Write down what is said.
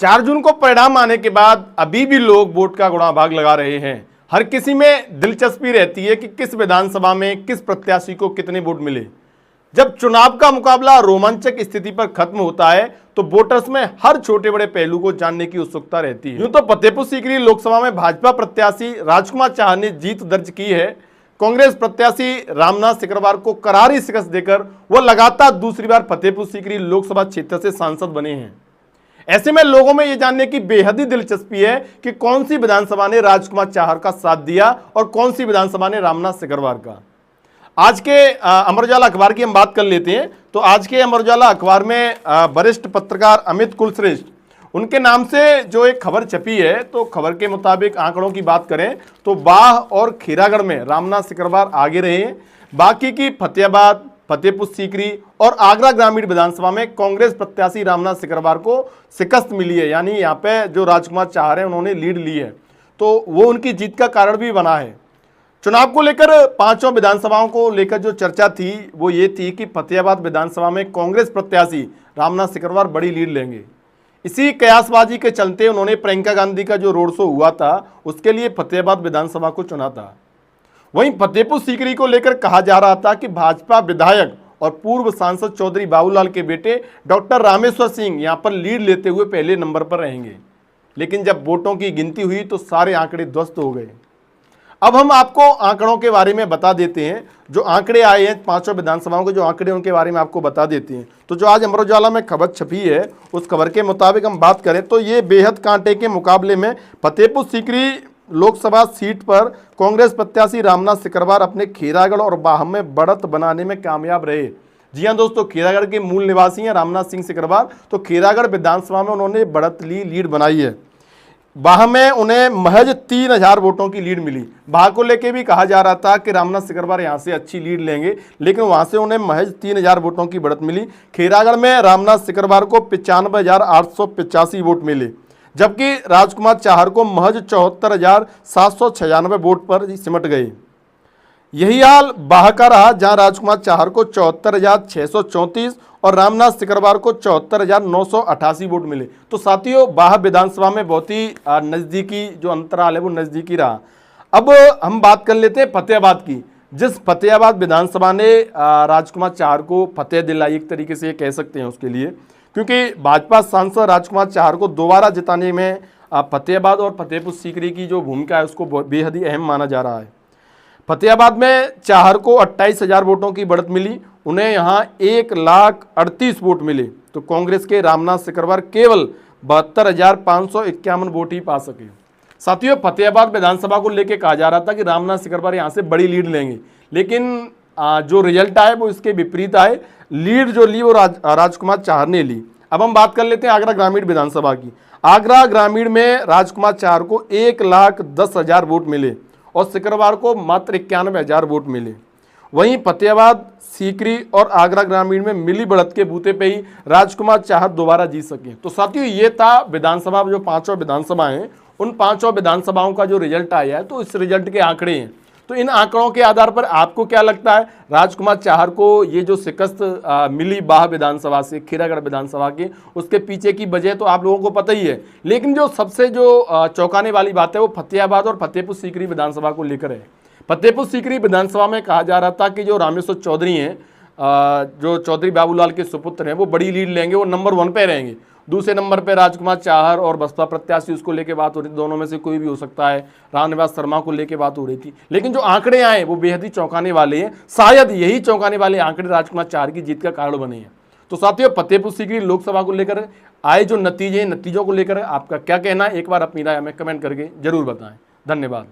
4 जून को परिणाम आने के बाद अभी भी लोग वोट का गुणा भाग लगा रहे हैं। हर किसी में दिलचस्पी रहती है कि किस विधानसभा में किस प्रत्याशी को कितने वोट मिले। जब चुनाव का मुकाबला रोमांचक स्थिति पर खत्म होता है तो वोटर्स में हर छोटे बड़े पहलू को जानने की उत्सुकता रहती है। यूं तो फतेहपुर सीकरी लोकसभा में भाजपा प्रत्याशी राजकुमार चाह ने जीत दर्ज की है। कांग्रेस प्रत्याशी रामनाथ सिकरवार को करारी शिकस्त देकर वह लगातार दूसरी बार फतेहपुर सीकरी लोकसभा क्षेत्र से सांसद बने हैं। ऐसे में लोगों में यह जानने की बेहद ही दिलचस्पी है कि कौन सी विधानसभा ने राजकुमार चाहर का साथ दिया और कौन सी विधानसभा ने रामनाथ सिकरवार का। आज के अमर उजाला अखबार की हम बात कर लेते हैं। तो आज के अमर उजाला अखबार में वरिष्ठ पत्रकार अमित कुलश्रेष्ठ, उनके नाम से जो एक खबर छपी है, तो खबर के मुताबिक आंकड़ों की बात करें तो बाह और खीरागढ़ में रामनाथ सिकरवार आगे रहे। बाकी की फतेहाबाद, फतेहपुर सीकरी और आगरा ग्रामीण विधानसभा में कांग्रेस प्रत्याशी रामनाथ सिकरवार को शिकस्त मिली है, यानी यहाँ पे जो राजकुमार चाहर है उन्होंने लीड ली है, तो वो उनकी जीत का कारण भी बना है। चुनाव को लेकर पांचों विधानसभाओं को लेकर जो चर्चा थी वो ये थी कि फतेहाबाद विधानसभा में कांग्रेस प्रत्याशी रामनाथ सिकरवार बड़ी लीड लेंगे। इसी कयासबाजी के चलते उन्होंने प्रियंका गांधी का जो रोड शो हुआ था उसके लिए फतेहाबाद विधानसभा को चुना था। वहीं फतेहपुर सीकरी को लेकर कहा जा रहा था कि भाजपा विधायक और पूर्व सांसद चौधरी बाबूलाल के बेटे डॉक्टर रामेश्वर सिंह यहां पर लीड लेते हुए पहले नंबर पर रहेंगे, लेकिन जब वोटों की गिनती हुई तो सारे आंकड़े ध्वस्त हो गए। अब हम आपको आंकड़ों के बारे में बता देते हैं, जो आंकड़े आए हैं पांचों विधानसभाओं के जो आंकड़े उनके बारे में आपको बता देते हैं। तो जो आज अमर उजाला में खबर छपी है उस खबर के मुताबिक हम बात करें तो ये बेहद कांटे के मुकाबले में फतेहपुर सीकरी लोकसभा सीट पर कांग्रेस प्रत्याशी रामनाथ सिकरवार अपने खीरागढ़ और बाह में बढ़त बनाने में कामयाब रहे। जी हां दोस्तों, खीरागढ़ के मूल निवासी हैं रामनाथ सिंह सिकरवार, तो खीरागढ़ विधानसभा में उन्होंने बढ़त लीड बनाई है। बाह में उन्हें महज 3000 वोटों की लीड मिली। बाह को लेकर भी कहा जा रहा था कि रामनाथ सिकरवार यहां से अच्छी लीड लेंगे, लेकिन वहां से उन्हें महज 3000 वोटों की बढ़त मिली। खीरागढ़ में रामनाथ सिकरवार को 95,885 वोट मिले, जबकि राजकुमार चाहर को महज 74,796 वोट पर सिमट गए। यही हाल बाह का रहा, जहां राजकुमार चाहर को 74,634 और रामनाथ सिकरवार को 74,988 वोट मिले। तो साथियों, बाह विधानसभा में बहुत ही नज़दीकी जो अंतराल है वो नज़दीकी रहा। अब हम बात कर लेते हैं फतेहाबाद की। जिस फतेहाबाद विधानसभा ने राजकुमार चाहर को फतेह दिलाई, एक तरीके से ये कह सकते हैं उसके लिए, क्योंकि भाजपा सांसद राजकुमार चाहर को दोबारा जिताने में फतेहाबाद और फतेहपुर सीकरी की जो भूमिका है उसको बेहद ही अहम माना जा रहा है। फतेहाबाद में चाहर को 28,000 वोटों की बढ़त मिली, उन्हें यहाँ 1,38,000 वोट मिले। तो कांग्रेस के रामनाथ सिकरवार केवल 72,551 वोट ही पा सके। साथियों, फतेहाबाद विधानसभा को लेकर कहा जा रहा था कि रामनाथ सिकरवार यहाँ से बड़ी लीड लेंगे, लेकिन जो रिजल्ट आए वो इसके विपरीत आए। लीड जो ली वो राजकुमार चाहर ने ली। अब हम बात कर लेते हैं आगरा ग्रामीण विधानसभा की। आगरा ग्रामीण में राजकुमार चाहर को 1,10,000 वोट मिले और सिकरवार को मात्र 91,000 वोट मिले। वहीं फतेहाबाद, सीकरी और आगरा ग्रामीण में मिली बढ़त के बूते पे ही राजकुमार चाहर दोबारा जीत सके। तो साथियों, ये था विधानसभा, जो पांचों विधानसभा हैं उन पांचों विधानसभाओं का जो रिजल्ट आया है, तो इस रिजल्ट के आंकड़े हैं। तो इन आंकड़ों के आधार पर आपको क्या लगता है, राजकुमार चाहर को ये जो शिकस्त मिली बाह विधानसभा से खीरागढ़ विधानसभा के, उसके पीछे की वजह तो आप लोगों को पता ही है, लेकिन जो सबसे जो चौंकाने वाली बात है वो फतेहाबाद और फतेहपुर सीकरी विधानसभा को लेकर है। फतेहपुर सीकरी विधानसभा में कहा जा रहा था कि जो रामेश्वर चौधरी हैं, जो चौधरी बाबूलाल के सुपुत्र हैं, वो बड़ी लीड लेंगे, वो नंबर 1 पे रहेंगे। दूसरे नंबर पे राजकुमार चाहर और बसपा प्रत्याशी, उसको लेके बात हो रही थी, दोनों में से कोई भी हो सकता है। रामनिवास शर्मा को लेके बात हो रही थी, लेकिन जो आंकड़े आए वो बेहद ही चौंकाने वाले हैं। शायद यही चौंकाने वाले आंकड़े राजकुमार चाहर की जीत का कारण बने हैं। तो साथियों, फतेहपुर सीकरी लोकसभा को लेकर आए जो नतीजे, नतीजों को लेकर आपका क्या कहना है, एक बार अपनी राय हमें कमेंट करके जरूर बताएं। धन्यवाद।